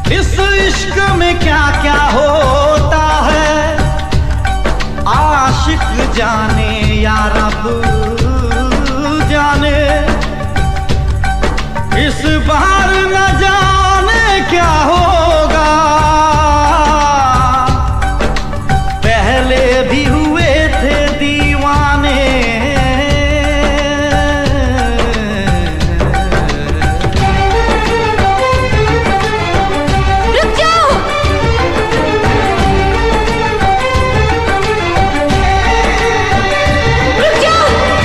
इस इश्क में क्या क्या होता है, आशिक जाने या रब जाने। इस बार न जाने क्या होगा, पहले भी हुए थे दीवाने। रुक जाओ।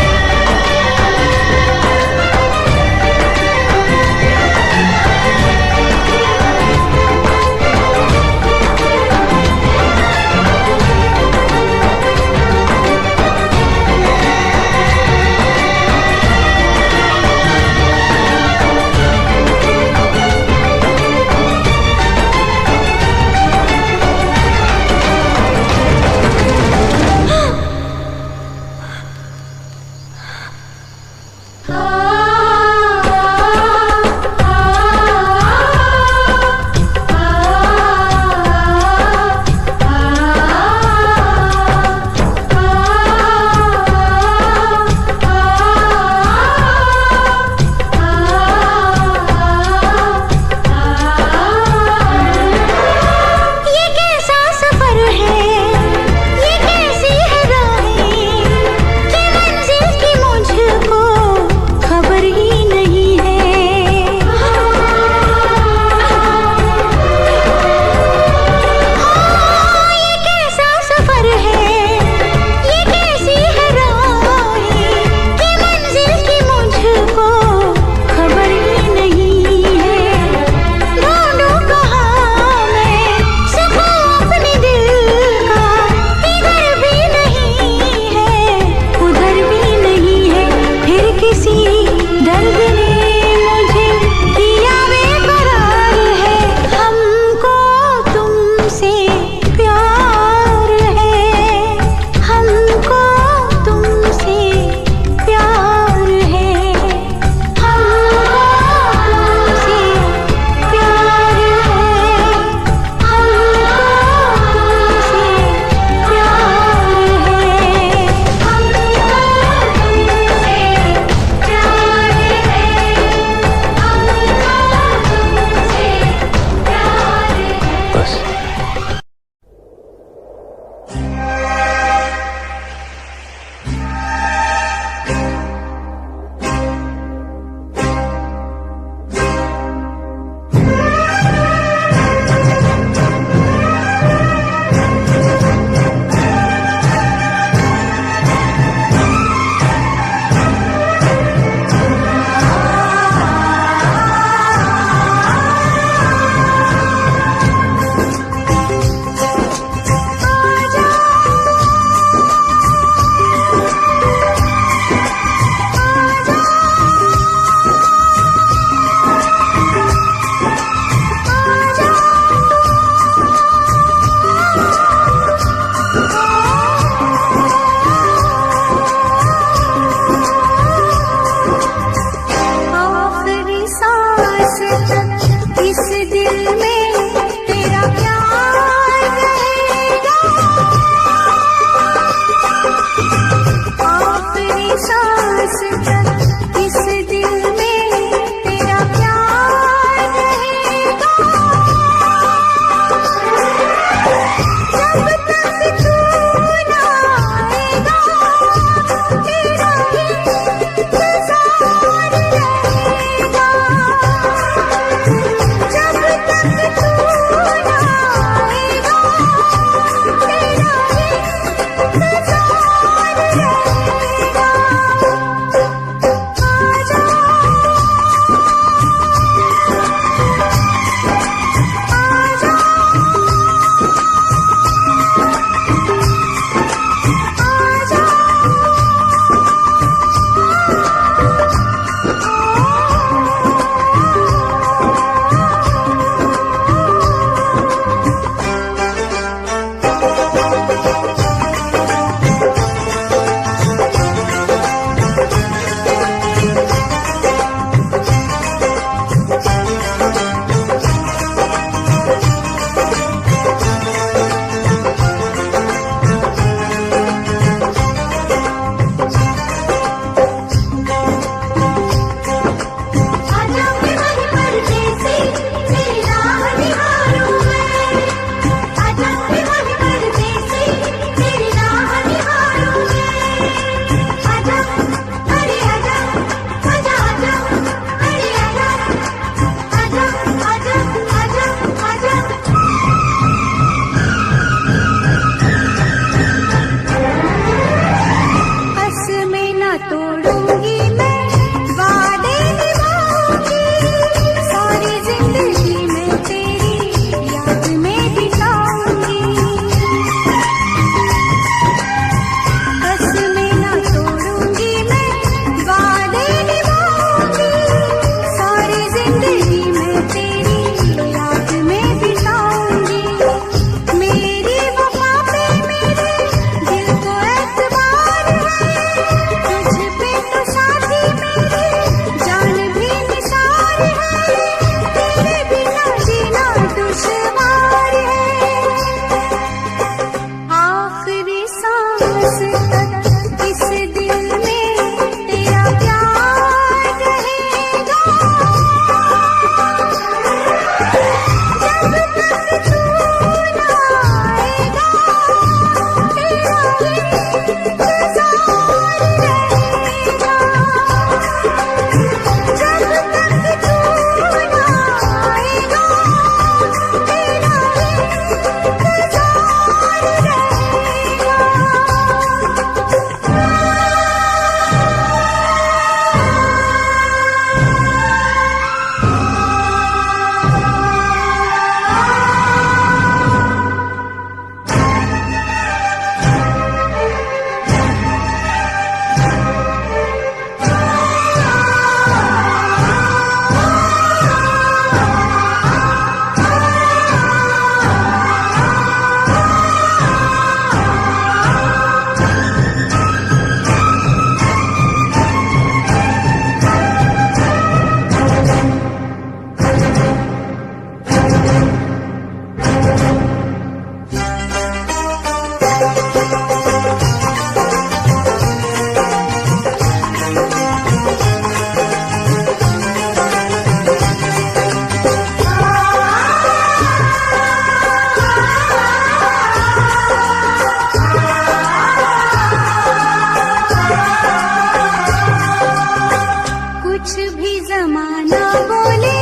जमाना बोले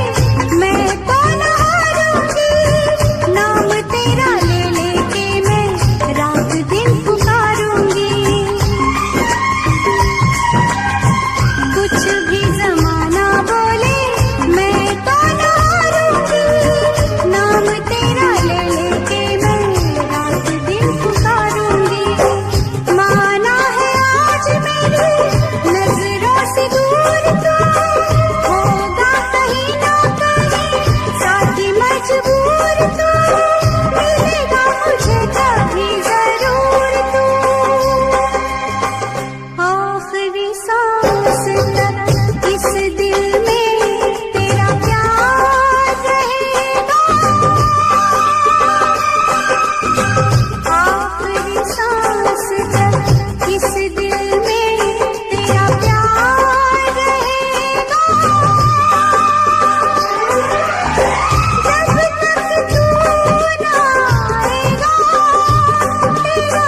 मैं तो न हारूंगी, नाम तेरा ले लेके मैं रात दिन पुकारूंगी। कुछ भी जमाना बोले मैं तो न हारूंगी, नाम तेरा ले लेके मैं रात दिन पुकारूंगी। माना है आज मेरी नजरों से दूर तो, होगा कहीं ना कहीं साथी मजबूर तो, मिलेगा मुझे कभी जरूर तू। आखिरी सांस तक इस दिल में तेरा प्यार रहेगा, आखिरी सांस तक इस दिल में तेरा प्यार रहेगा। जब तक तू ना आएगा तेरा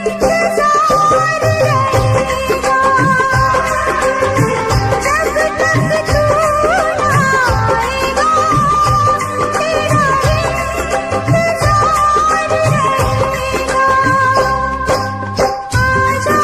इंतजार रहेगा, जब तक तू ना आएगा तेरा इंतजार रहेगा। आजा आजा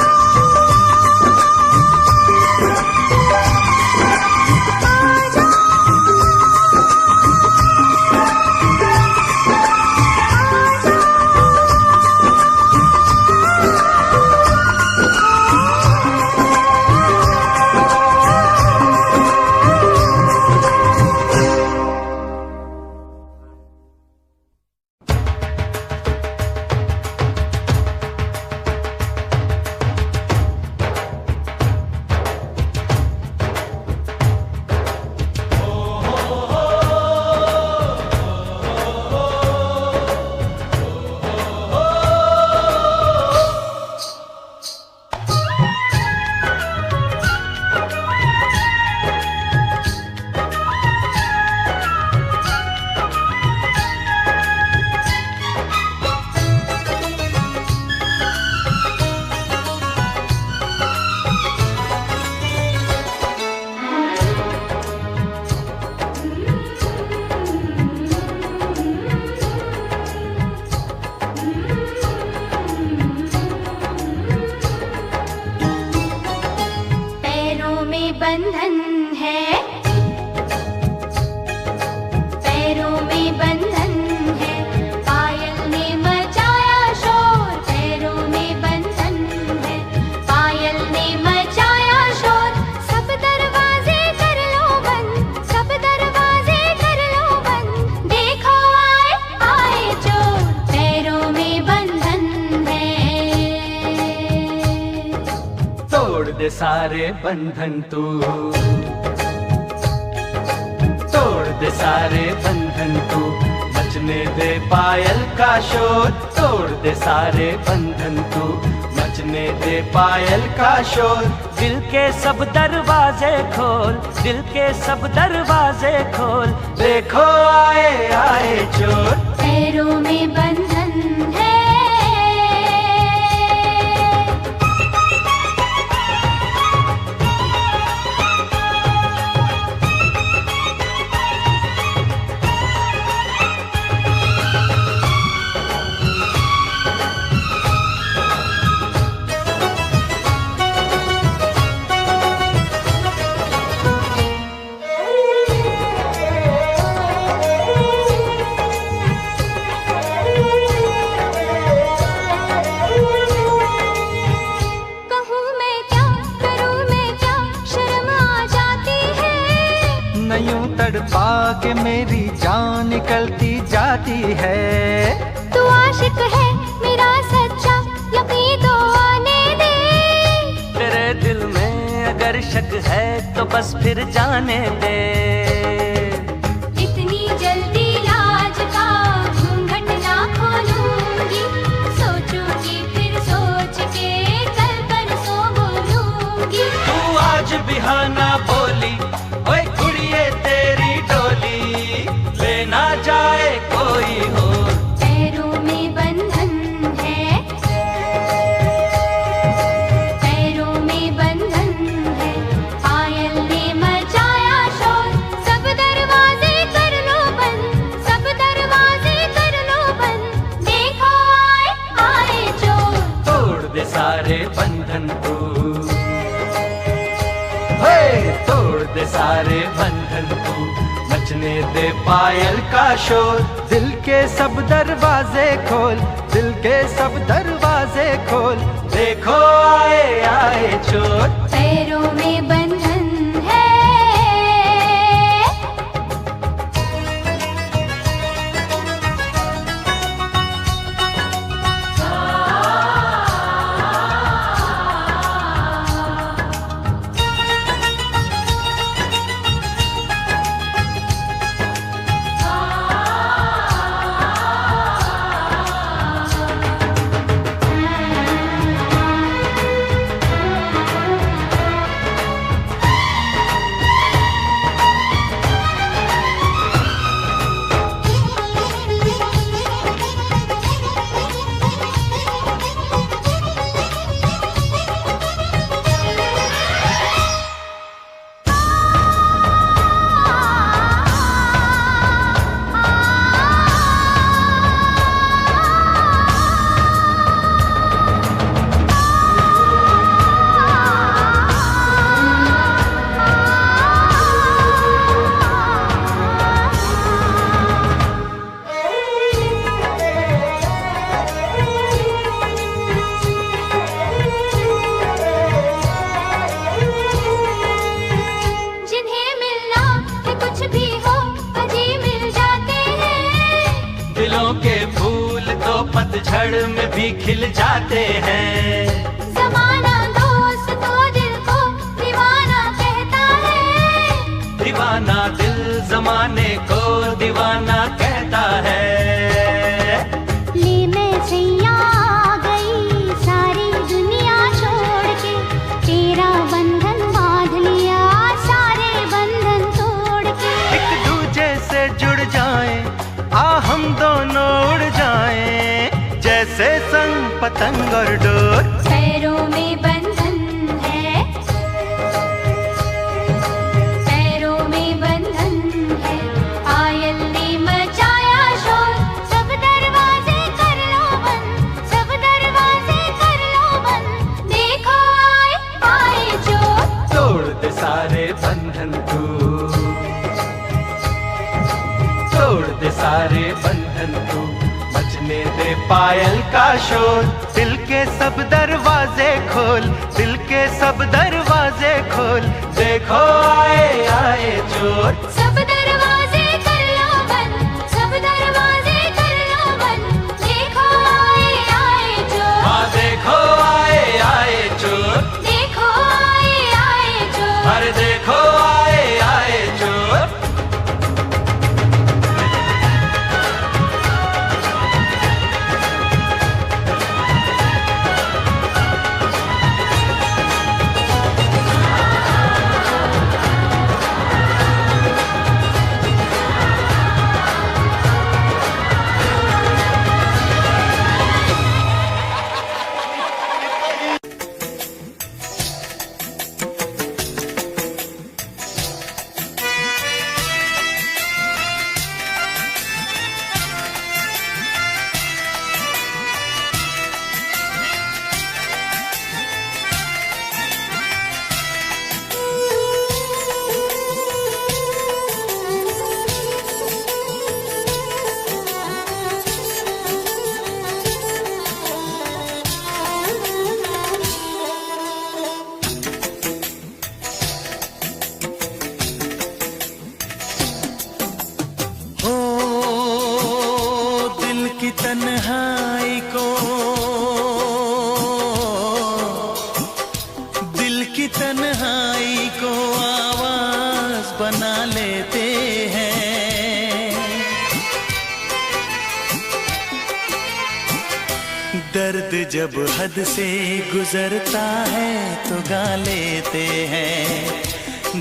पैरों में बंधन है, पैरों में बंधन है, पायल ने मचाया शोर। पैरों में बंधन है, पायल ने मचाया शोर। सब दरवाजे कर लो बंद, सब दरवाजे कर लो बंद, देखो आए आए चोर। पैरों में बंधन है। तोड़ दे सारे बंधन तू, तोड़ दे सारे बंधन तू, मचने दे पायल का शोर। तोड़ दे सारे बंधन तू, मचने दे पायल का शोर। दिल के सब दरवाजे खोल, दिल के सब दरवाजे खोल, देखो आए आए चोर। पैरों में बंधन है। तड़पा के मेरी जान निकलती जाती है। तू आशिक है मेरा सच्चा, यकीन तो आने दे। तेरे दिल में अगर शक है तो बस फिर जाने दे। इतनी जल्दी लाज का घूंघट ना खोलूंगी, सोचूंगी फिर सोच के कल परसों बोलूंगी। तू आज बिहाना बोली, ओए कुड़िए तेरी डोली, लेना जाए कोई हो। पैरों में बंधन है, पैरों में बंधन है, पायल ने मचाया सारे बंधन तू, मचने दे पायल का शोर। दिल के सब दरवाजे खोल, दिल के सब दरवाजे खोल, देखो आए आए चोर। पैरों में बंधन है, के फूल तो पतझड़ में भी खिल जाते हैं। ज़माना दोस्त तो दिल को दीवाना कहता है, दीवाना दिल ज़माने को दीवाना कहता है। ले मैं सैया आ गई सारी दुनिया छोड़ के, तेरा बंधन बांध लिया सारे बंधन तोड़ के। एक दूजे से जुड़ जाएं, आ हम दोनों उड़ जाएं, जैसे संग पतंग और डोर। पैरों में बंधन है, पैरों में बंधन है, पायल ने मचाया शोर। सब दरवाजे कर लो बंद, सब दरवाजे कर लो बंद, देखो आए आए चोर। तोड़ दे सारे बंधन तू, तोड़ दे सारे बंधन तू, मचने दे पायल का शोर। दिल के सब दरवाजे खोल, दिल के सब दरवाजे खोल, देखो आए आए चोर। सब दरवाजे कर लो बंद, सब दरवाजे कर लो बंद, देखो आए आए चोर। हाँ देखो आए आए चोर, देखो आए आए चोर, अरे देखो आए आए चोर। तन्हाई को, दिल की तन्हाई को आवाज बना लेते हैं। दर्द जब हद से गुजरता है तो गा लेते हैं।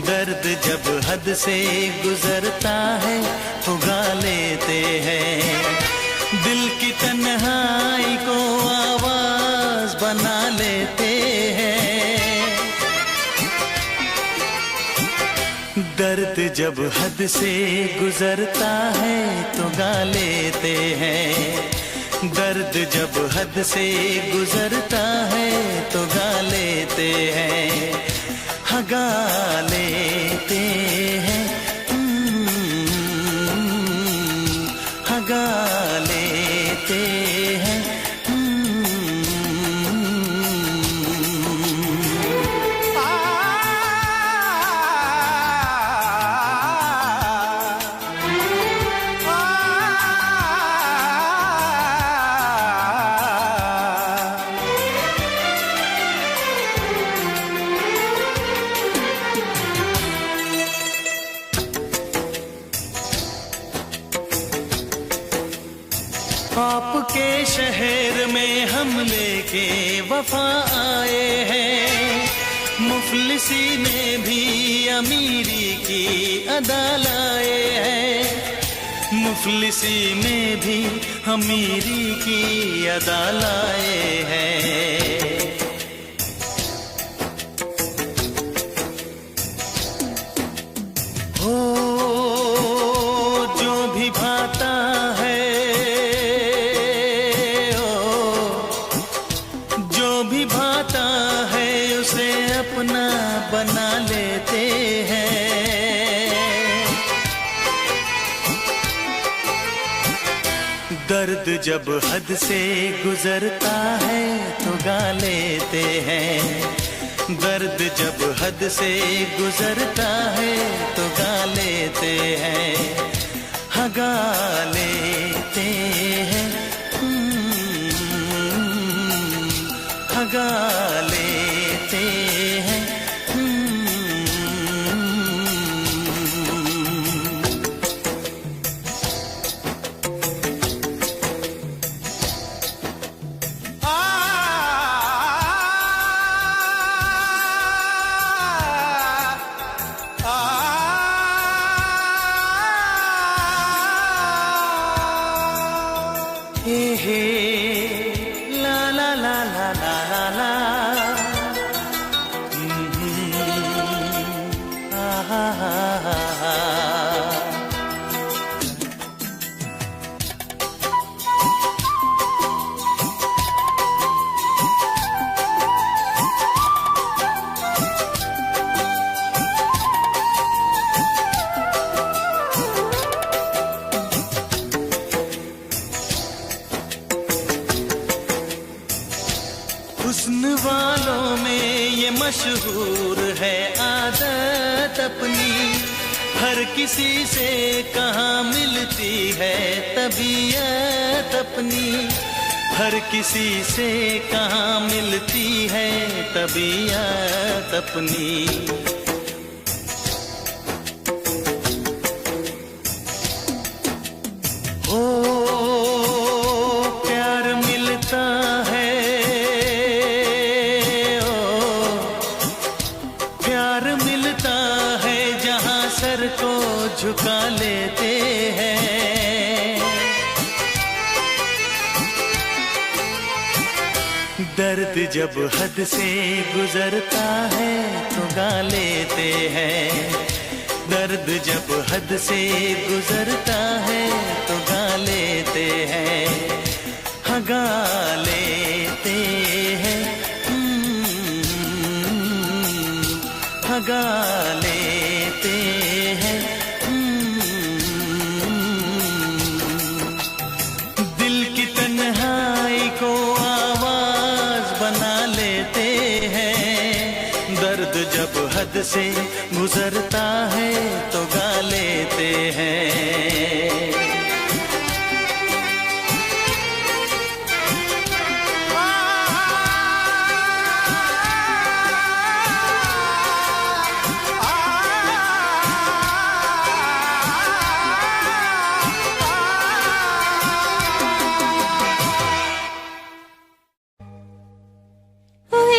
दर्द जब हद से गुजरता है तो गा लेते हैं। दिल की तन्हाई को आवाज बना लेते हैं। दर्द जब हद से गुजरता है तो गा लेते हैं। दर्द जब हद से गुजरता है तो गा लेते हैं। हाँ गा लेते के शहर में हम लेके वफा आए हैं, मुफलिसी में भी अमीरी की अदा लाए हैं, मुफलिसी में भी अमीरी की अदा लाए हैं। हो जो भी भाता है, जो भी भाता है उसे अपना बना लेते हैं। दर्द जब हद से गुजरता है तो गा लेते हैं, दर्द जब हद से गुजरता है तो गा लेते हैं, हाँ गा लेते हैं, हाँ गा लेते हैं। हे हे ला ला ला ला ला ला ला, हा हा हा हा। हुस्न वालों में ये मशहूर है आदत अपनी, हर किसी से कहाँ मिलती है तबीयत अपनी, हर किसी से कहाँ मिलती है तबीयत अपनी। ओ प्यार मिलता है, सर को झुका लेते हैं। दर्द जब हद से गुजरता है तो गा लेते हैं, दर्द जब हद से गुजरता है तो गा लेते हैं, हाँ गा लेते हैं, हाँ गा लेते हैं। दिल की तन्हाई को आवाज बना लेते हैं, दर्द जब हद से गुजरता है तो गा लेते हैं। ओए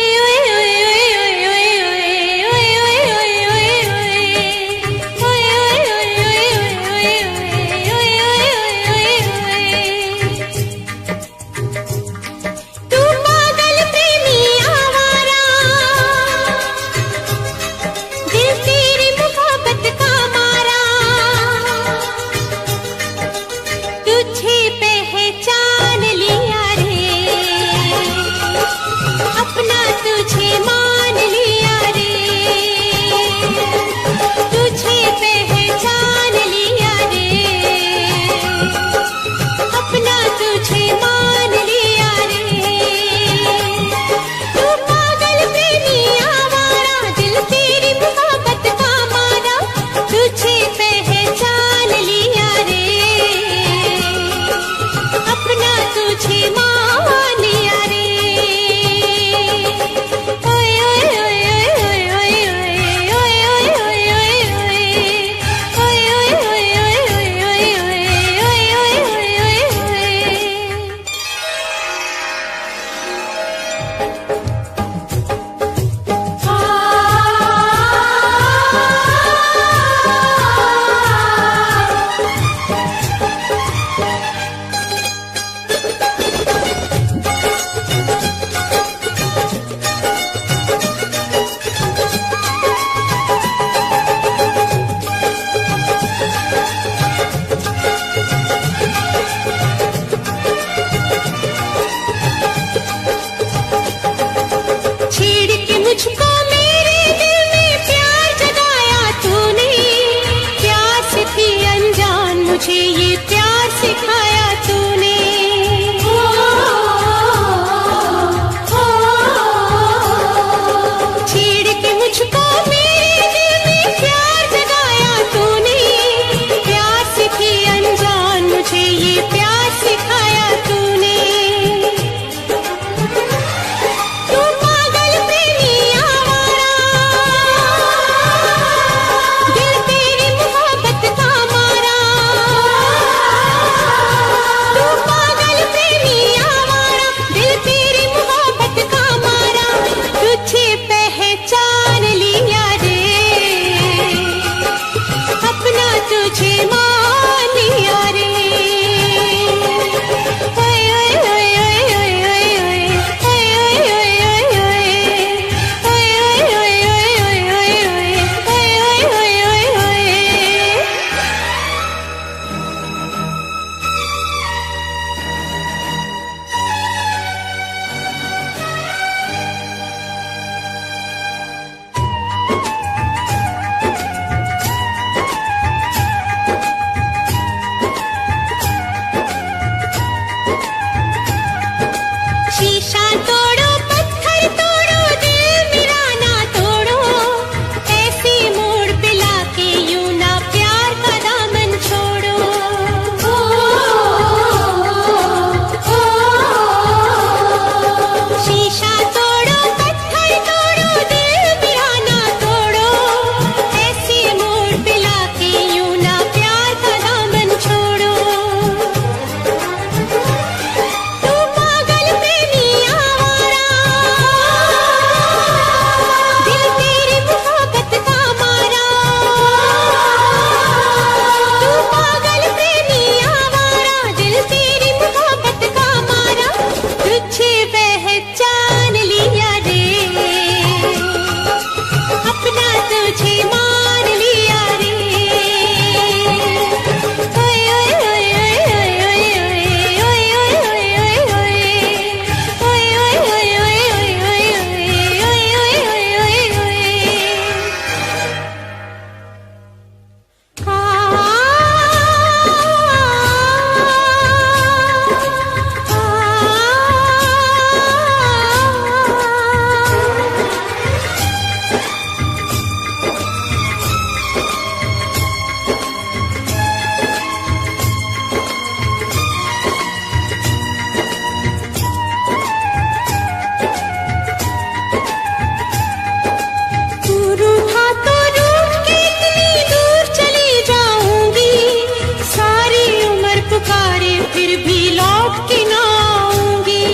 फिर भी लौट के ना आऊंगी।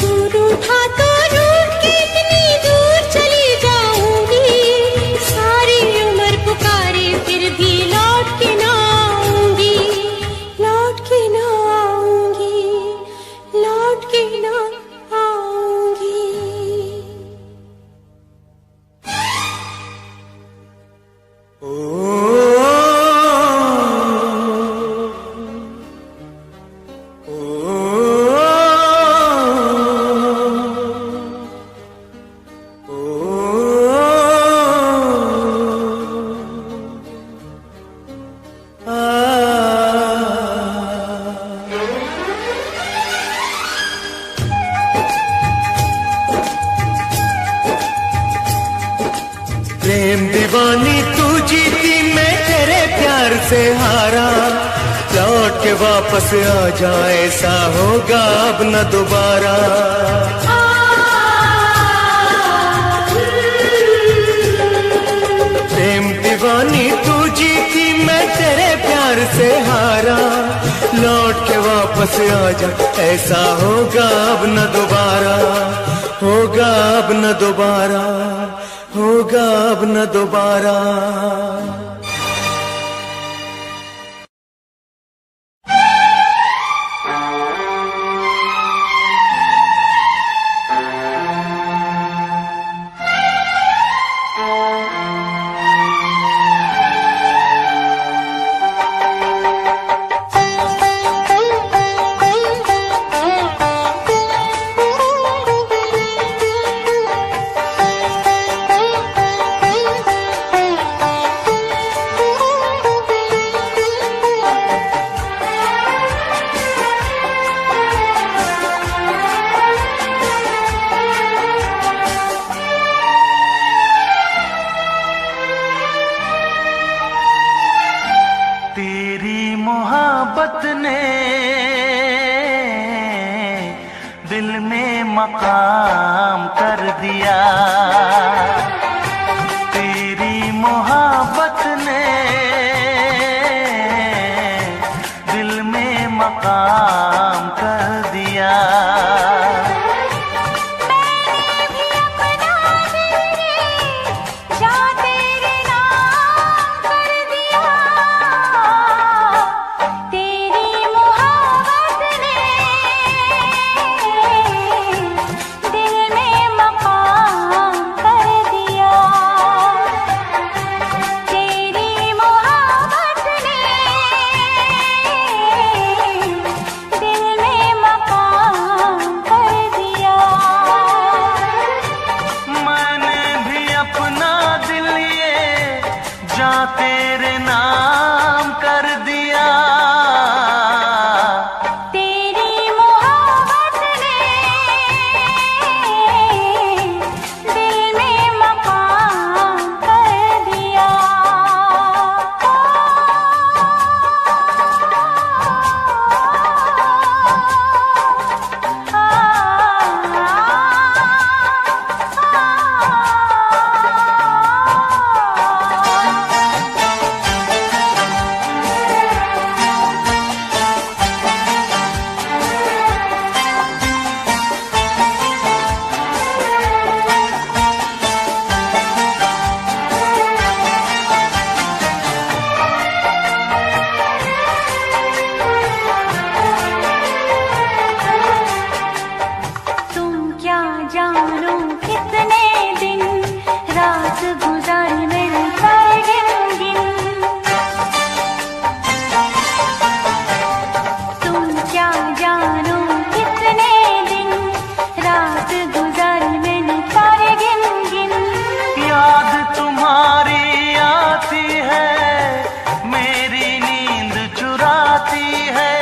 दूर उठा तो रूठ के इतनी दूर चली जाऊंगी। सारी उम्र पुकारे फिर भी लौट के ना आऊंगी। लौट के ना आऊंगी, लौट के ना आऊंगी। प्रेम दीवानी तू जीती मैं तेरे प्यार से हारा। लौट के वापस आ जाए ऐसा होगा अब न दोबारा। प्रेम दीवानी तू जीती मैं तेरे प्यार से हारा। लौट के वापस आ जा ऐसा होगा अब न दोबारा। होगा अब न दोबारा, होगा अब न दोबारा। मोहब्बत ने दिल में मकाम कर दिया। तेरी मोहब्बत ने दिल में मकाम कर दिया। तेरे नाम कर दिया। तेरी मोहब्बत ने दिल में मकाम कर दिया। जानो कितने दिन रात गुजार मिलकर गिन तुम क्या जानो कितने दिन रात गुजार मिलकर गिन याद तुम्हारी आती है, मेरी नींद चुराती है।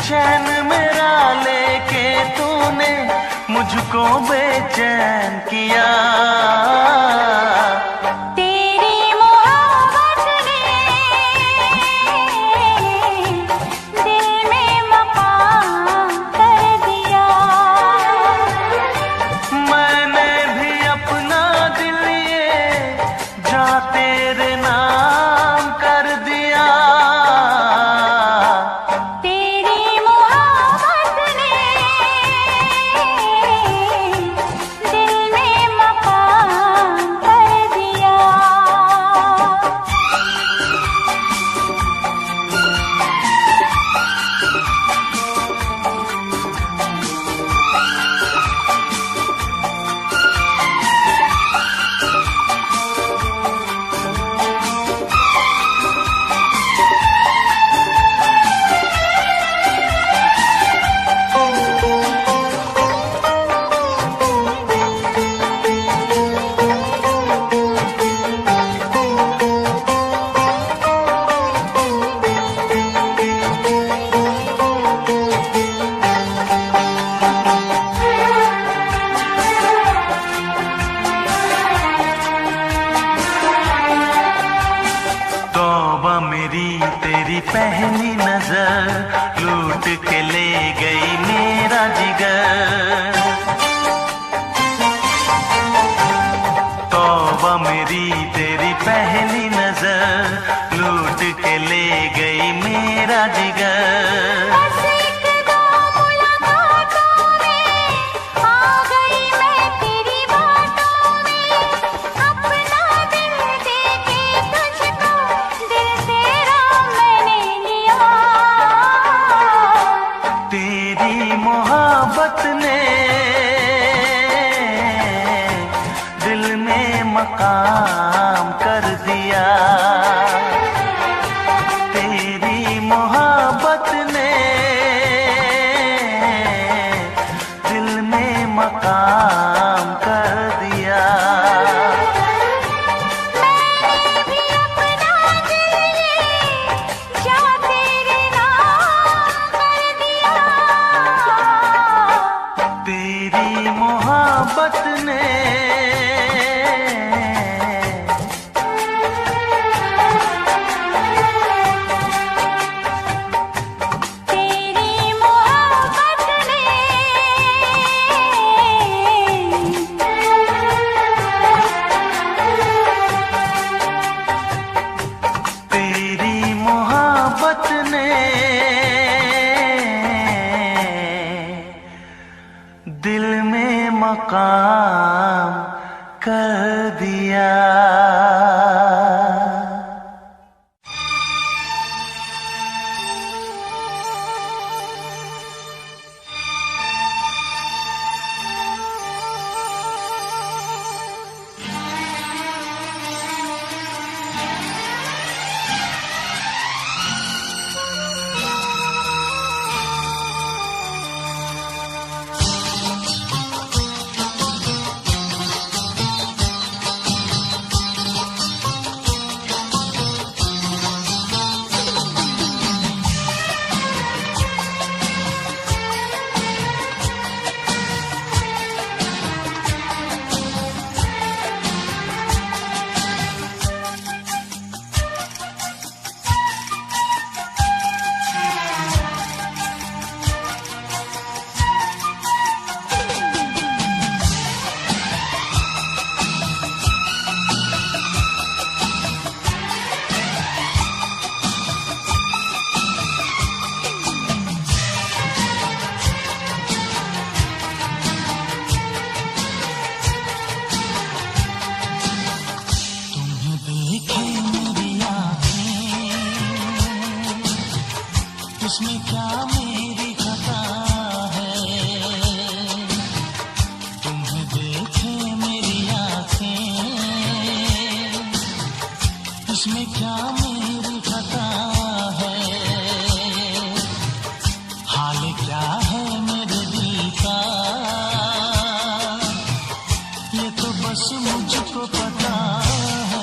चैन मेरा लेके तूने मुझको बेचैन किया। तेरी मोहब्बत ने दिल में मकाम कर दिया। मैंने भी अपना दिल ये जा तेरे नाम मेरी तेरी पहली नजर लूट के ले गई मेरा जिगर। बस एक दो मुलाकातों में आ गई मैं तेरी बातों में, अपना दिल दे के तुझको दिल तेरा मैंने लिया। तेरी मोहब्बत ने दिल में मकाम कर दिया। तेरी मोहब्बत ने दिल में मकाम कर दिया। मैंने भी अपना दिल ये जा तेरे नाम कर दिया। तेरी मोहब्बत ने तेरी मोहब्बत ने तेरी मोहब्बत ने दिल में मकाम कर दिया। इसमें क्या मेरी खता है, तुम्हें देखे मेरी आंखें, इसमें क्या मेरी खता है, हाल क्या है मेरे दिल का, ये तो बस मुझको पता है।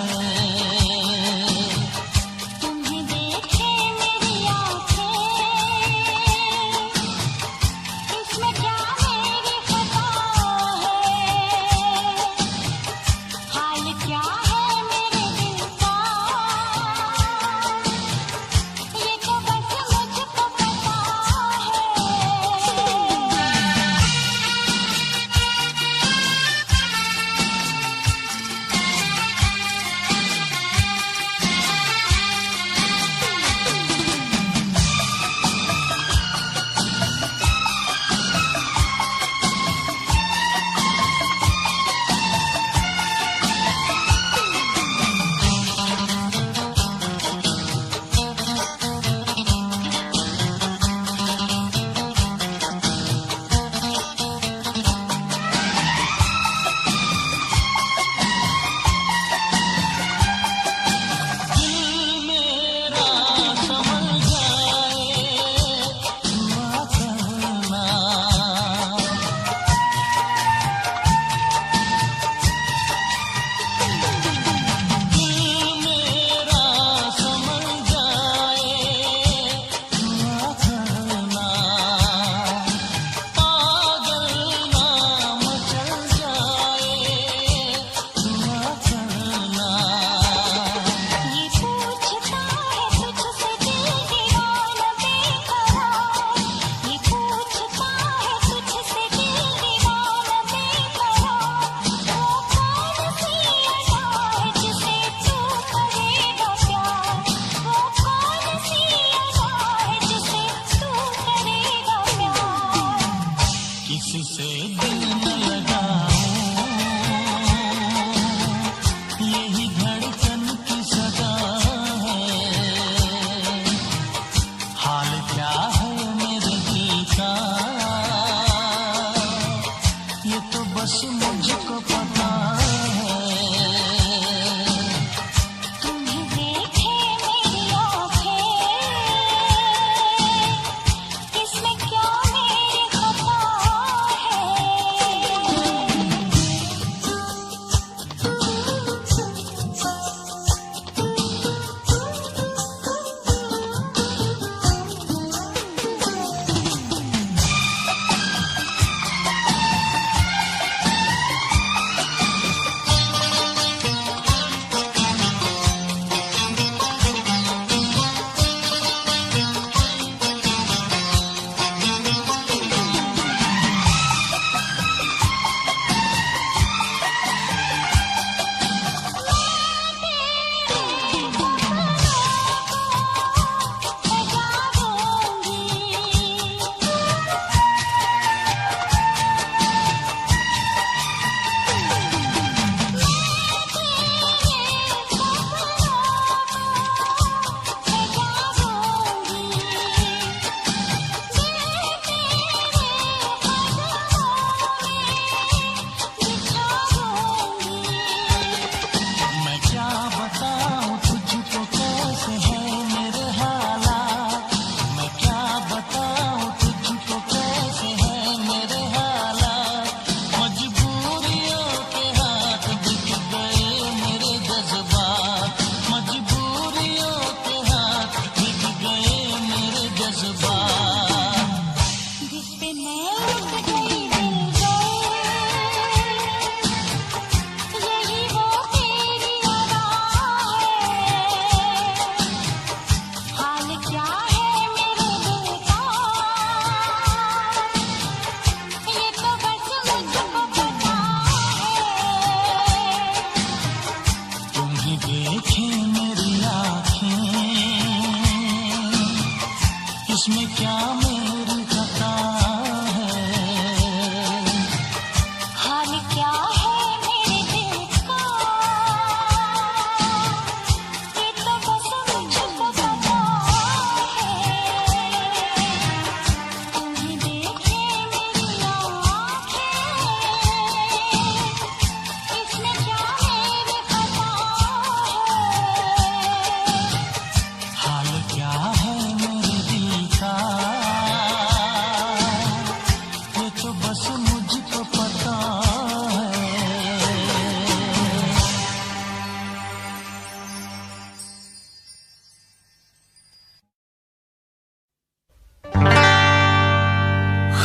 तुम्हें देखे मेरी आँखें, इसमें क्या मेरी खता है, हाल क्या है मेरे दिल का, ये तो बस मुझको पता है।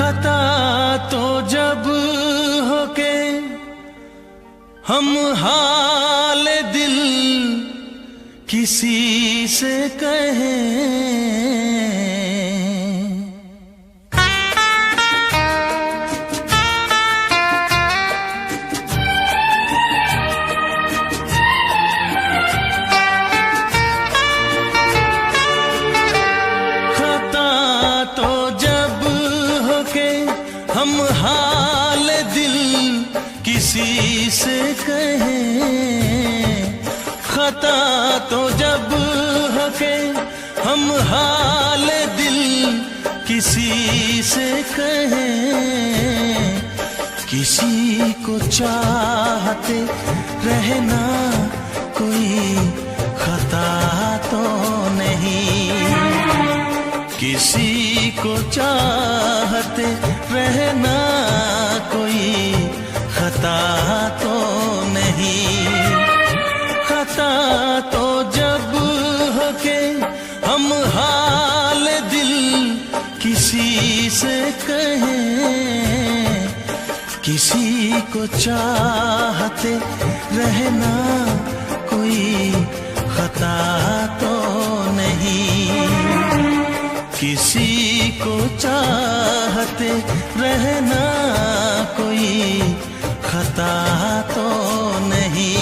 खता तो जब होके हम हाल दिल किसी से कहें, हम हाल दिल किसी से कहें। खता तो जब हो के हम हाल दिल किसी से कहें, किसी को चाहते रहना कोई खता तो नहीं, किसी को चाहते रहना कोई खता तो नहीं। खता तो जब हो के हम हाल दिल किसी से कहें, किसी को चाहते रहना कोई खता तो नहीं, किसी को चाहते रहना कोई खता तो नहीं।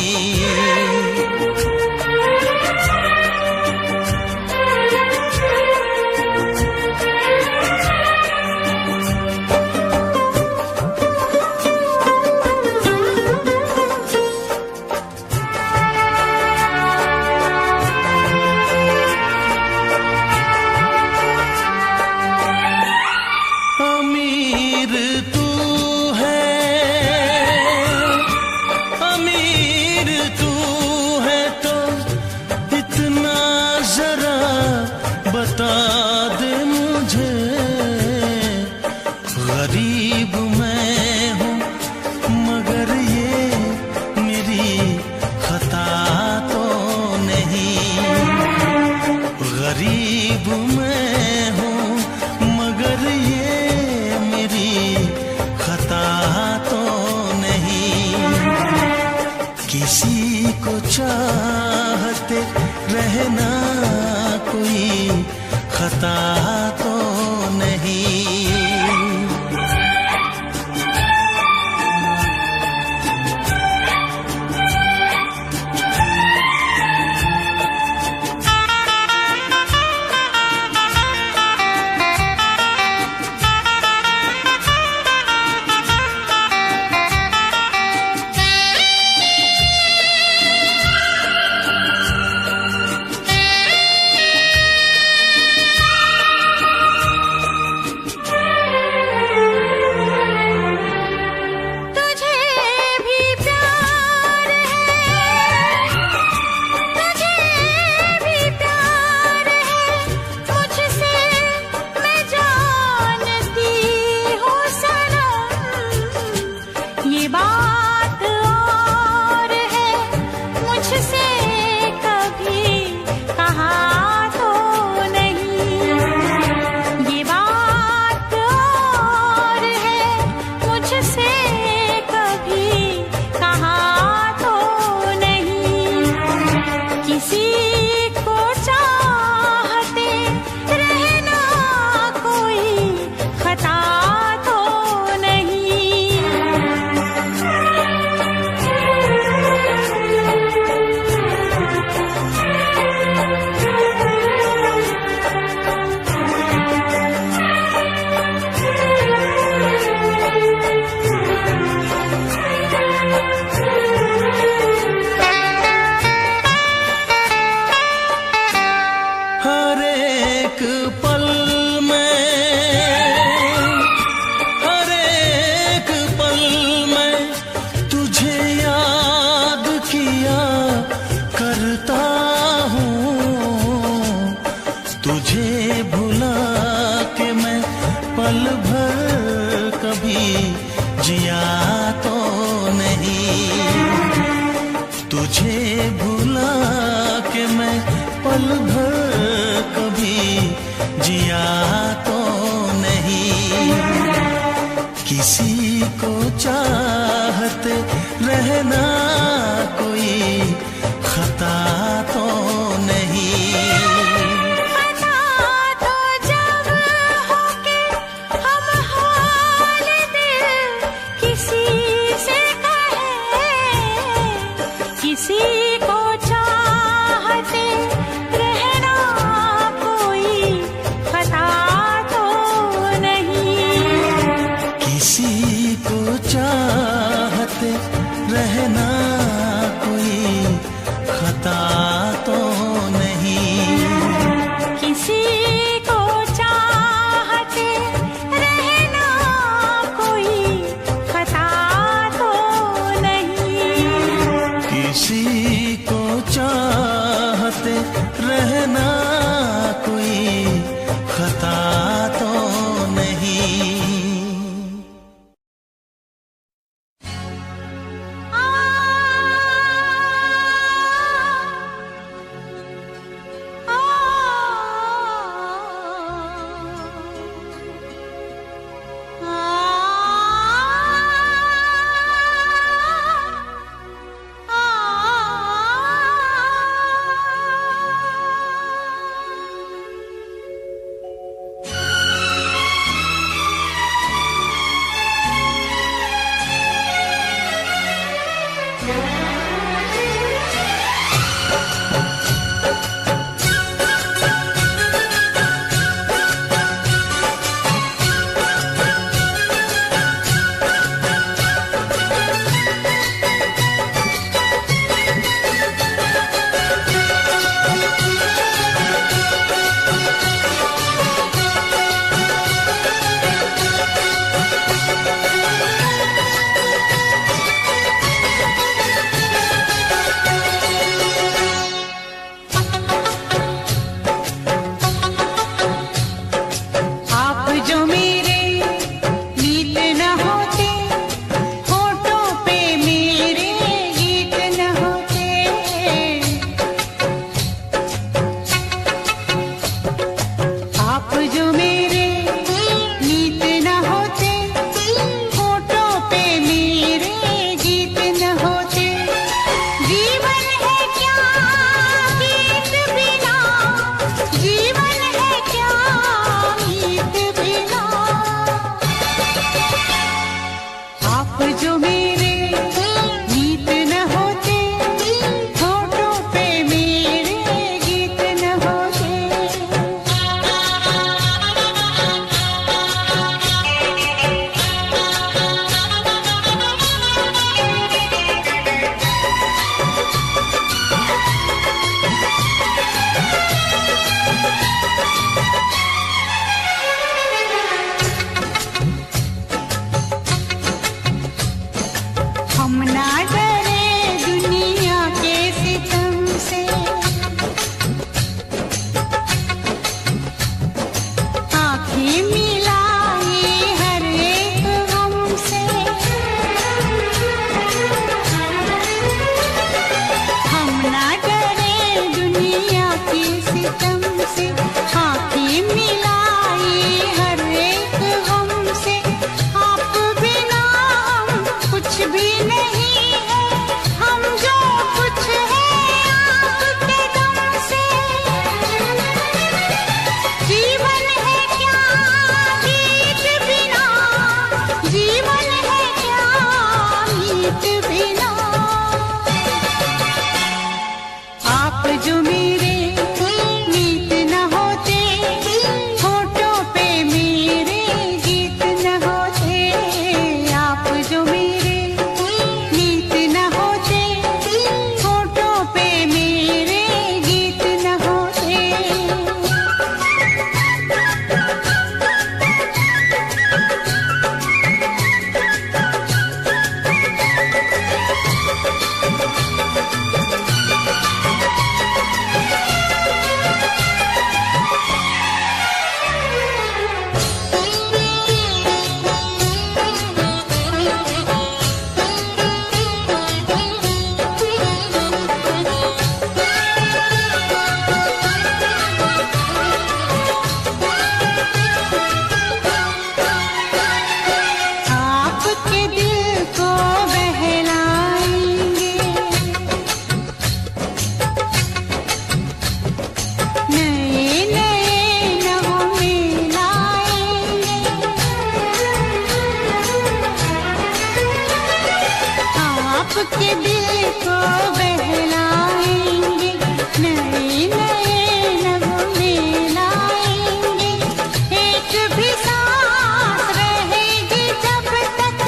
बता दे मुझे, गरीब मैं हूँ मगर ये मेरी खता तो नहीं। गरीब मैं हूँ मगर ये मेरी खता तो नहीं, किसी को चाहते रहना कोई खता तो नहीं। तुझे भुला के मैं पल भर कभी जिया तो नहीं, तुझे भुला के मैं पल भर कभी जिया तो नहीं। को चाहते रहना कोई खता तो नहीं। खता तो जब हो के हम हाल दिल किसी से कहे, किसी को चाहते रहना कोई खता तो नहीं। किसी को चाहते रहना कोई खता तो नहीं। किसी को चाहते रहना कोई खता तो नहीं। किसी बहलाएंगे, नए नए नगमे लाएंगे। एक भी सांस रहेगी जब तक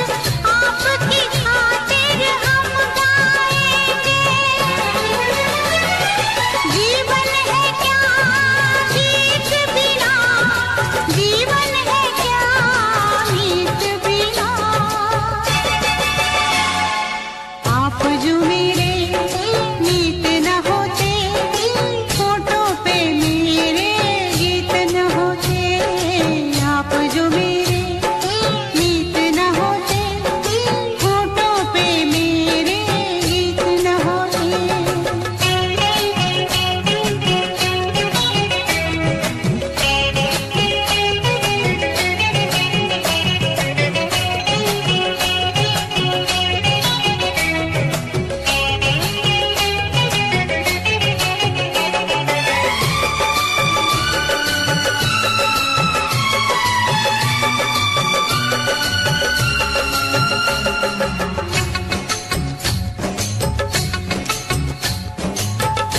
आपकी खातिर हम गाएंगे। जीवन है क्या गीत बिना, जीवन है क्या गीत बिना। आप जो मेरे मीत न होते, होठों पे मेरे गीत न होते। आप जो मेरे मीत न होते, होठों पे मेरे गीत न होते।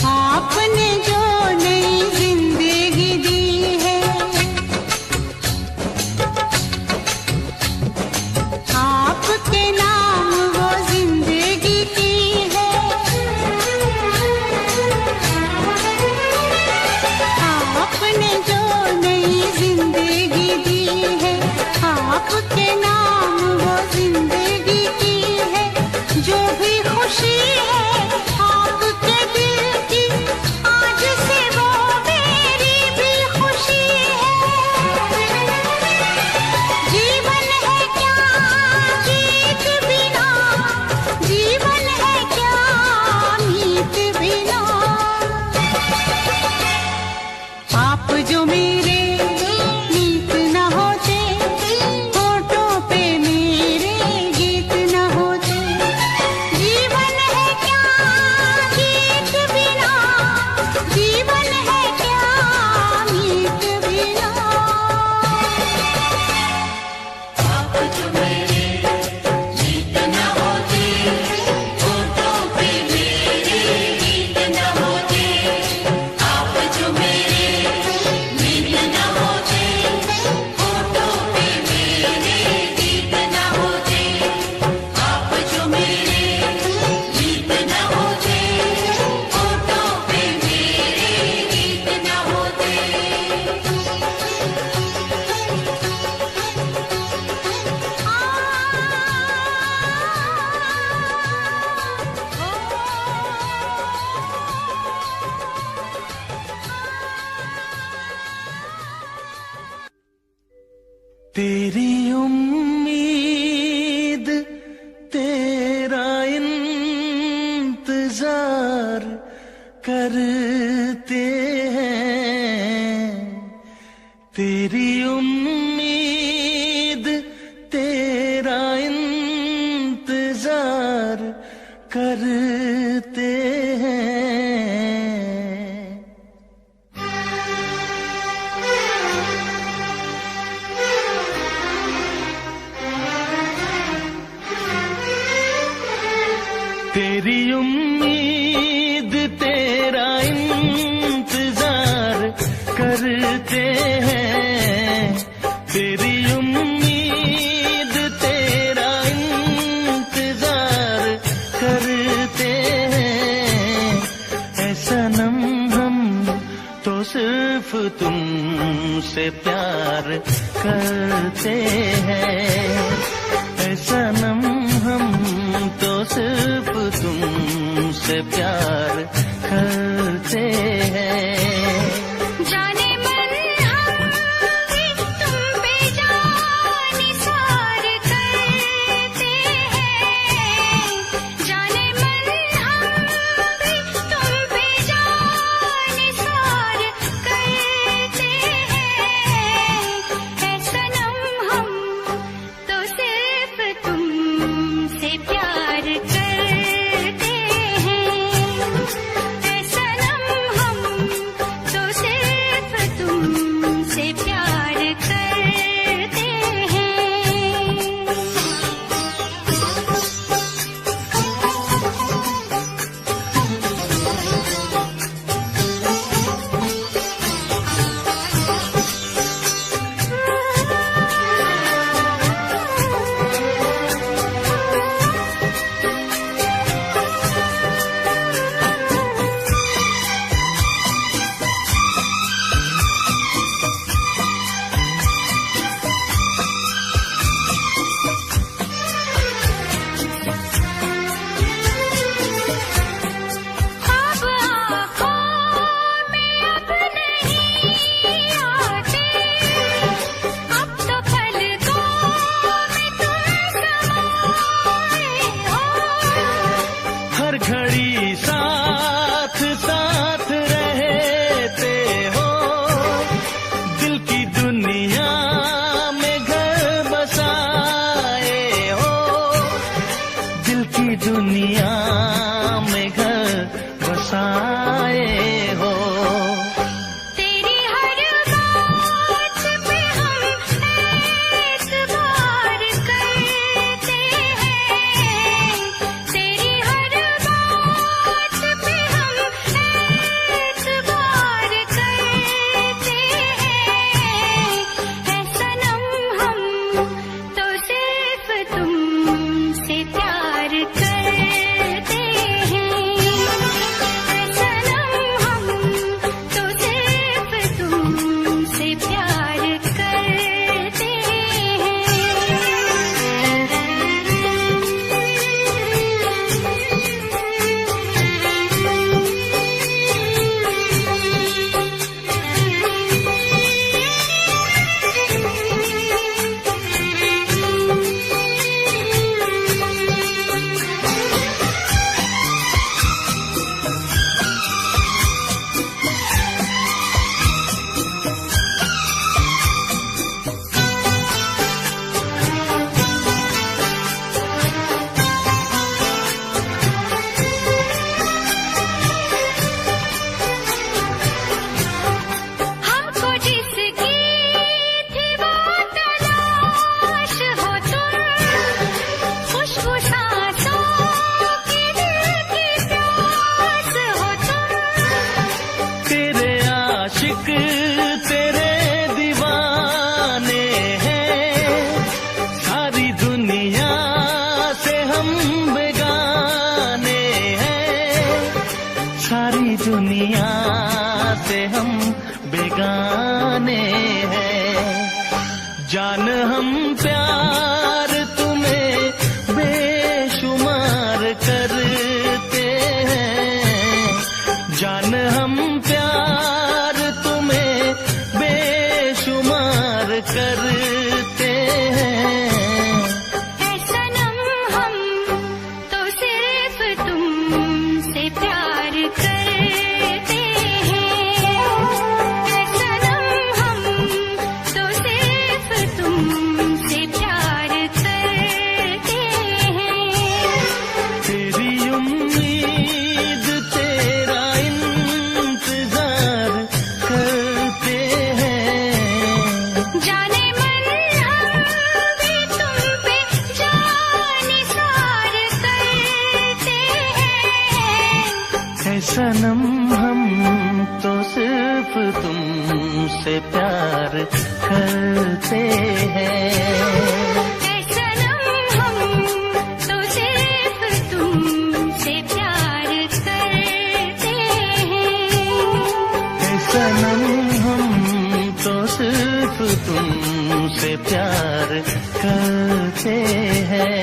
आपने जो नई जिंदगी दी है, आपके नाम वो जिंदगी की है। आपने जो नई जिंदगी दी है, आपके नाम वो जिंदगी की है। जो भी खुशी है आपके दिल की, आज से वो मेरी भी खुशी है। जीवन है क्या गीत बिना, जीवन है क्या मीत बिना। आप जो मेरे मीत न होते, होठों पे मेरे गीत न होते। जीवन है क्या गीत बिना, जीवन है क्या मीत बिना। आप जो मेरे मीत न होते, होठों पे मेरे गीत न होते। आप जो मेरे मीत न होते, होठों पे मेरे गीत न होते। आप जो मेरे मीत न होते, होठों पे मेरे गीत न होते। तेरी उम्मीद तेरा इंतजार करते हैं। तेरी उम्मीद तेरा इंतजार करते हैं। तेरी उम्मीद तेरा इंतजार करते हैं। तेरी उम्मीद तेरा इंतजार करते हैं। ऐ सनम हम तो सिर्फ तुमसे प्यार करते हैं। ऐ सनम हम तो सिर्फ तुमसे प्यार करते हैं। जाने मन हम भी तुम पे जान निसार करते हैं। जाने मन हम भी तुम पे जान निसार करते हैं। ऐ सनम हम तो सिर्फ तुमसे प्यार करते हैं। ऐ सनम हम घड़ी साथ साथ रहते हो, दिल की दुनिया में घर बसाए हो, दिल की दुनिया में घर बसाए हो। तेरी हर बात पे हम एतबार करते हैं, तेरी हर बात पे हम एतबार करते हैं। ऐ सनम हम तो सिर्फ तुमसे प्यार करते हैं, ऐ सनम हम तो सिर्फ तुमसे प्यार करते हमको जिसकी थी वो तलाश हो तुम, खुशबू सांसों की दिल की प्यास हो तुम। तेरे आशिक तेरे दीवाने हैं, सारी दुनिया से हम बेगाने हैं, सारी दुनिया से हम बेगाने हैं। जान हम प्यार तुम्हें बेशुमार करते हैं, जान हम प्यार तुम्हें बेशुमार करते हैं। ऐ सनम हम तो सिर्फ तुमसे प्यार करते हैं, ऐ सनम हम तो सिर्फ तुमसे प्यार करते हैं। तेरी उम्मीद तेरा इंतजार करते हैं, जाने मन हम भी तुम पे जानिसार करते हैं। है सनम हम तो सिर्फ तुमसे प्यार करते हैं, ऐ सनम हम तो सिर्फ तुमसे प्यार करते हैं। है सनम हम तो सिर्फ तुमसे प्यार करते हैं।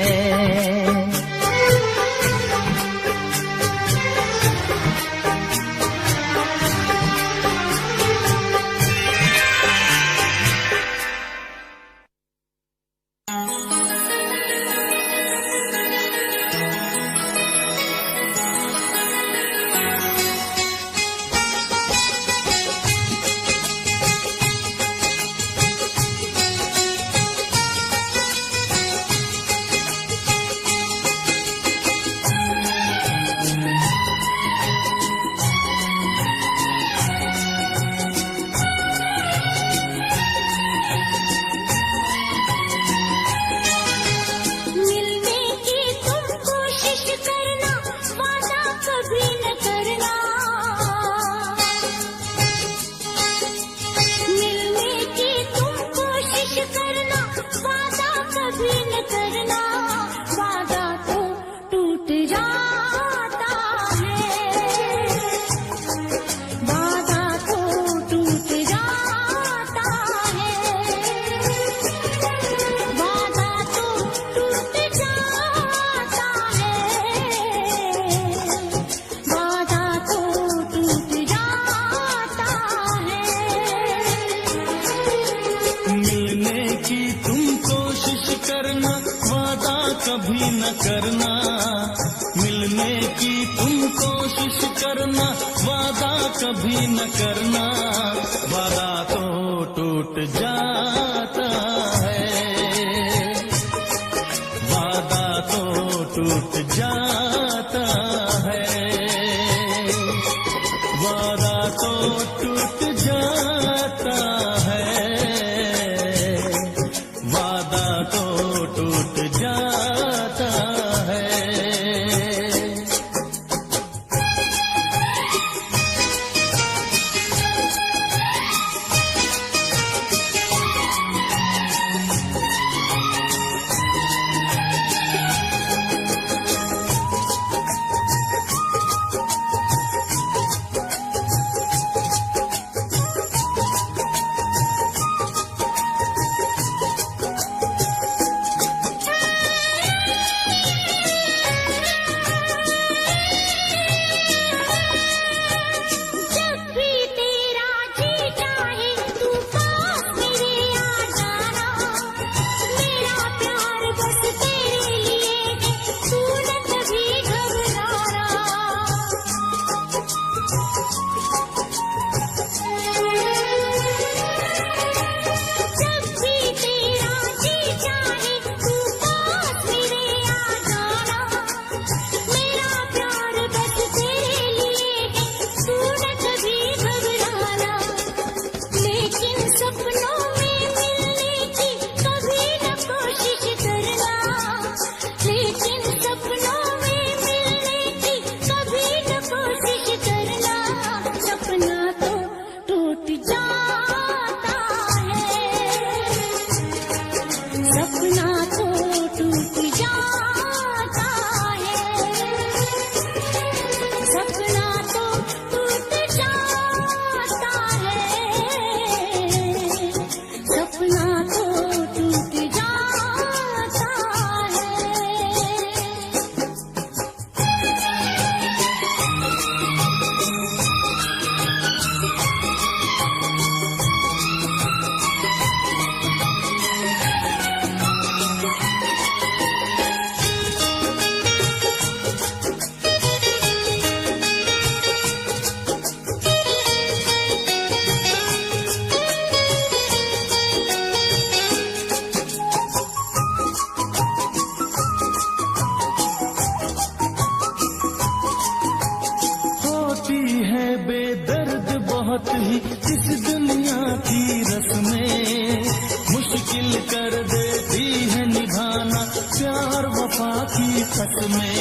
तुम कोशिश करना, वादा कभी न करना, वादा तो टूट जाता है, वादा तो टूट जाता है, वादा तो टूट जाता है, वादा तो टूट जाता है। बहुत ही इस दुनिया की रस्में, मुश्किल कर देती है निभाना प्यार वफा की कसमें।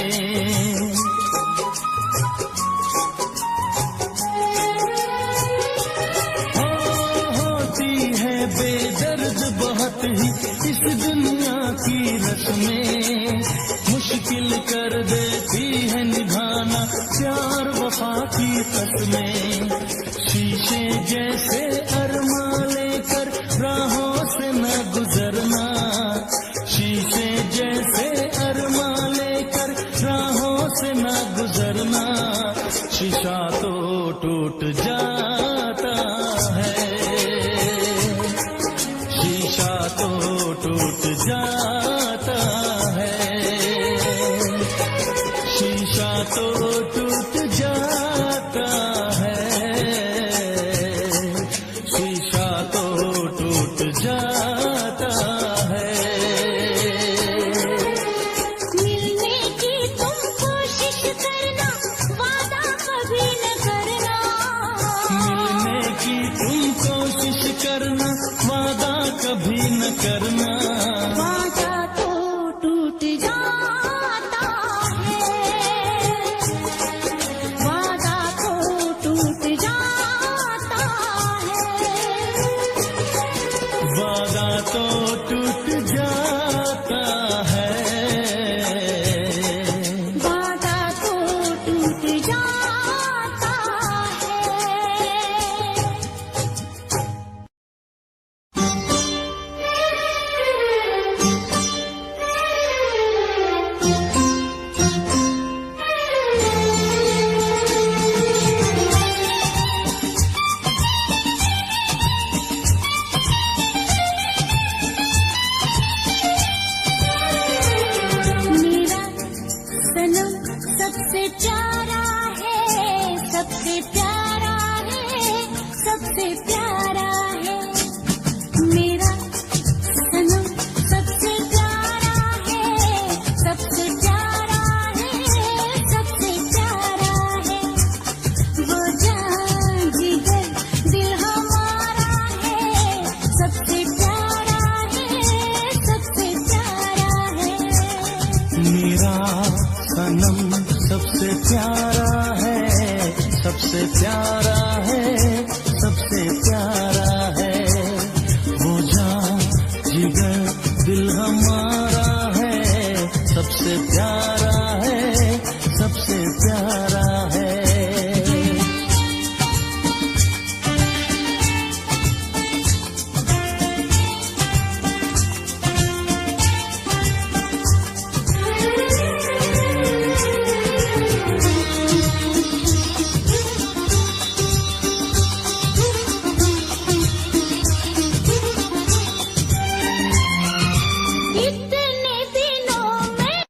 होती है बेदर्द बहुत ही इस दुनिया की रस्में, मुश्किल कर देती है निभाना प्यार वफा की कसमें। शीशे जैसे अरमा लेकर राहों से न गुजरना, शीशे जैसे अरमा लेकर राहों से न गुजरना, शीशा तो टूट जाता है, शीशा तो टूट जाता है, शीशा तो टूट जाता है, शीशा तो टूट जाता है। मिलने की तुम कोशिश करना, वादा कभी न करना, मिलने की तुम कोशिश करना, वादा कभी न करना, वादा तो टूट जाता है, वादा तो टूट जाता है, वादा तो टूट जाता है, वादा तो टूट जाता है। मेरा सनम सबसे प्यारा सबसे प्यारा है मेरा सनम, सबसे प्यारा है, सबसे प्यारा है, सबसे प्यारा है। वो जान जिगर दिल हमारा है, सबसे प्यारा है, सबसे प्यारा है। मेरा सनम सबसे प्यारा है, सबसे प्यारा है, सबसे प्यारा है। वो जान जिगर दिल हमारा है, सबसे प्यारा है, सबसे प्यारा है। इतने दिनों में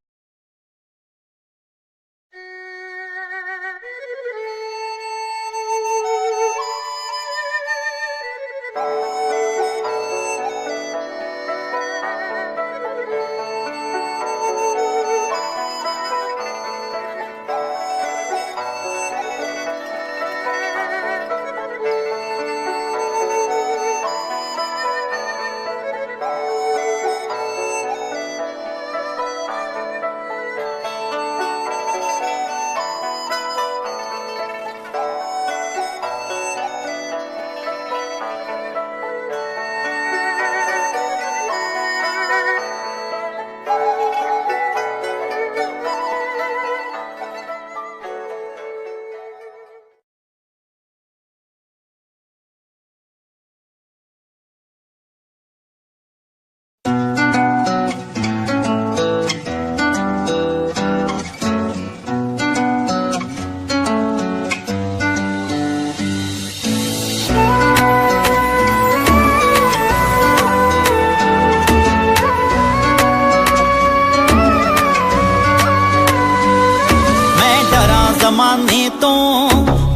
जमाने तो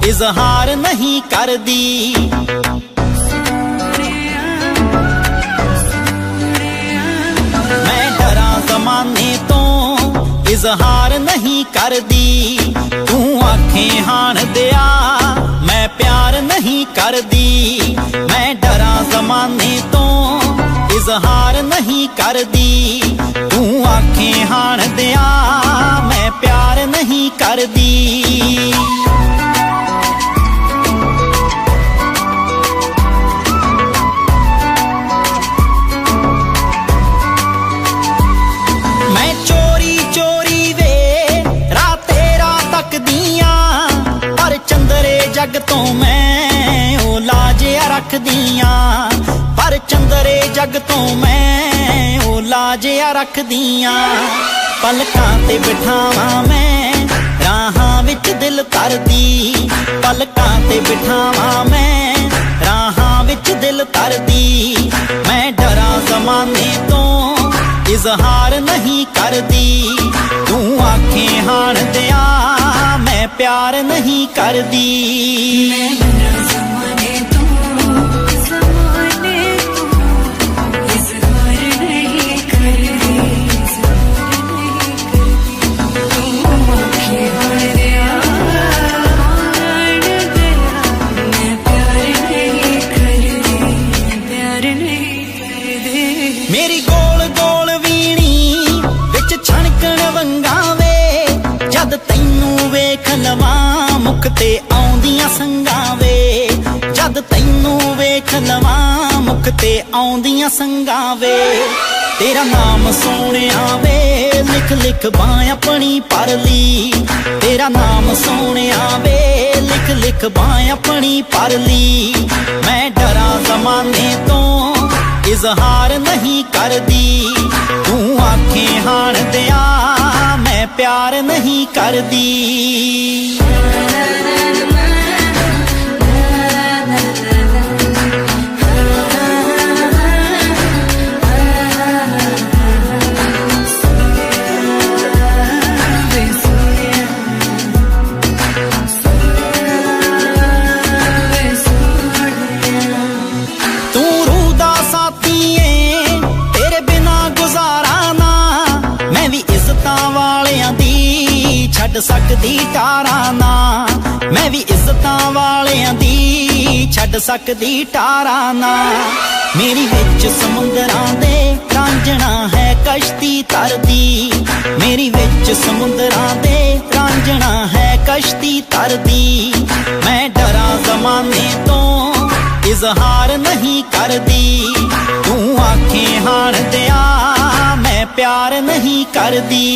इजहार नहीं कर दी, मैं डरा जमाने तो इजहार नहीं कर दी। तू आंखें हाण दिया मैं प्यार नहीं कर दी, मैं डरा जमाने तो इजहार नहीं कर दी। तू आंखें हाण दिया मैं प्यार नहीं कर दी। मैं चोरी चोरी वे राते रात तक दिया, पर चंदरे जग तो मैं ओ लाजिया रख दिया, पर चंदरे जग तो मैं ओ लाजिया रख दिया। पलकां ते बिठावा मैं राहां विच दिल तरदी, पलकां ते बिठावा मैं राहां विच दिल तरदी। मैं डरा जमाने तो इजहार नहीं करदी, तू आंखें हाण दिया मैं प्यार नहीं करदी। मेरी गोल गोल वीणी विच छणकण वंगावे, जद तैनू वेख लवां मुख ते आउंदियां संगावे, जद तैनू वेख लवां मुख ते आउंदियां संगावे। तेरा नाम सोहणिया वे लिख लिख बां अपनी परली, तेरा नाम सोहणिया वे लिख लिख बां अपनी परली। मैं डरा जमाने तो इजहार नहीं करदी, तू आंखें हाण दिया मैं प्यार नहीं करदी। सकदी टारां ना, मैं भी इज्जतां वालियां दी छड्ड सकदी टारां ना। मेरी विच समुंदरां दे रांझणा है कश्ती तरदी, मेरी विच समुंदरां दे रांझणा है कश्ती तरदी। मैं डरां ज़माने तो इजहार नहीं करदी, तू आखे हाण दिया मैं प्यार नहीं करदी।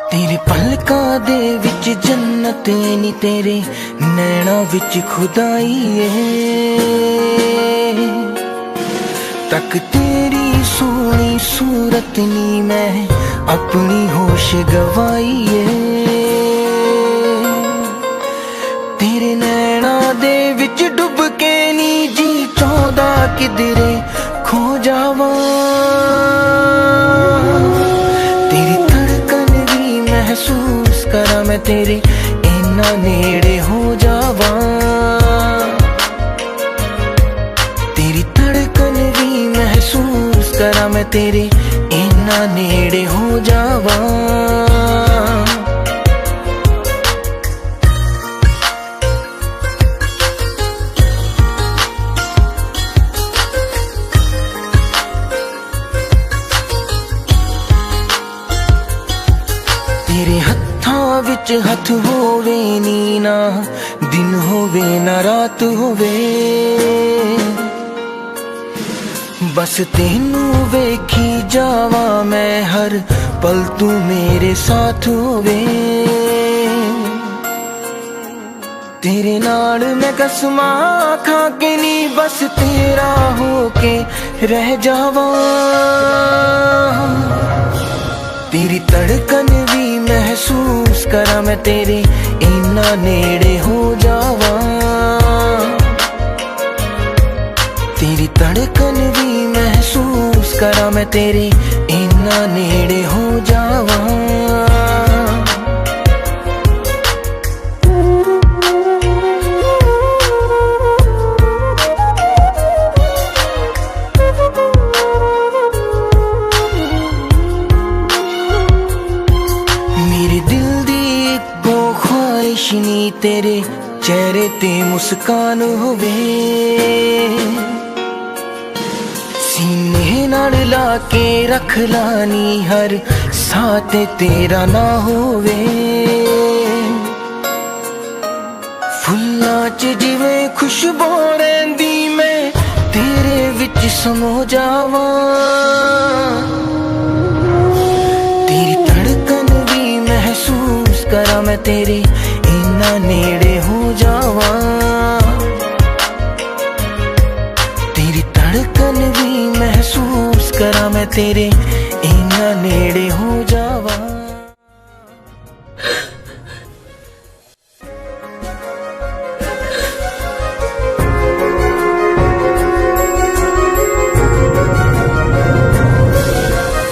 तेरे पलकां दे विच जन्नत नी, तेरे नैना विच खुदाई है। तक तेरी सोनी सूरत नी, मैं अपनी होश गवाई है। तेरे नैना दे विच डुब के नी जी चौंदा किधरे खो जावा। तेरी धड़कन भी महसूस करा मैं तेरे इन्ना नेड़े हो जावा। तेरी धड़कन भी महसूस करा मैं तेरे इन्ना नेड़े हो जावा। तेरे हत्थां विच हथ होवे नी ना दिन होवे ना रात होवे, बस तेनू वेखी जावा मैं हर पल तू मेरे साथ होवे। तेरे नाल मैं कसमां खा के नी बस तेरा होके रह जावा। तेरी धड़कन भी महसूस करा मैं तेरे इन्ना नेड़े हो जावा। तेरी धड़कन भी महसूस करा मैं तेरे इन्ना नेड़े हो जावा। नी तेरे चेहरे ते मुस्कान होवे, सीने नाल ला के रख लानी हर साथ तेरा ना होवे। फुल्लां च जिवें खुशबू रहिंदी मैं तेरे विच समो जावा। तेरी धड़कन भी महसूस करा मैं तेरे इन्ना नेड़े हो जावा। तेरी धड़कन भी महसूस करा मैं तेरे इन्ना नेड़े हो जावा।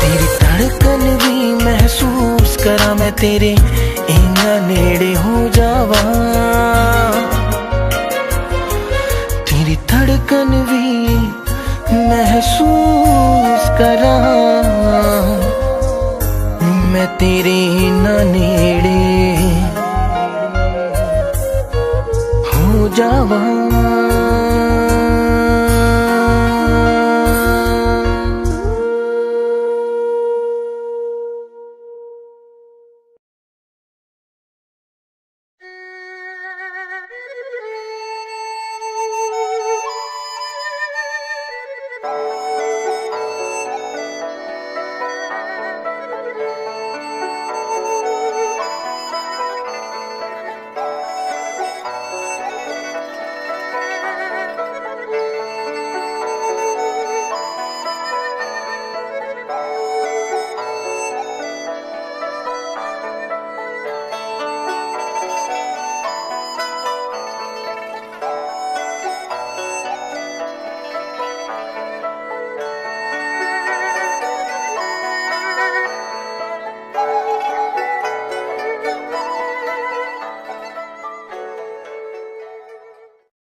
तेरी धड़कन भी महसूस करा मैं तेरे इन्ना नेड़े हो जावा। तेरी धड़कन भी महसूस करा मैं तेरे इन्ना नेड़े हो जावा।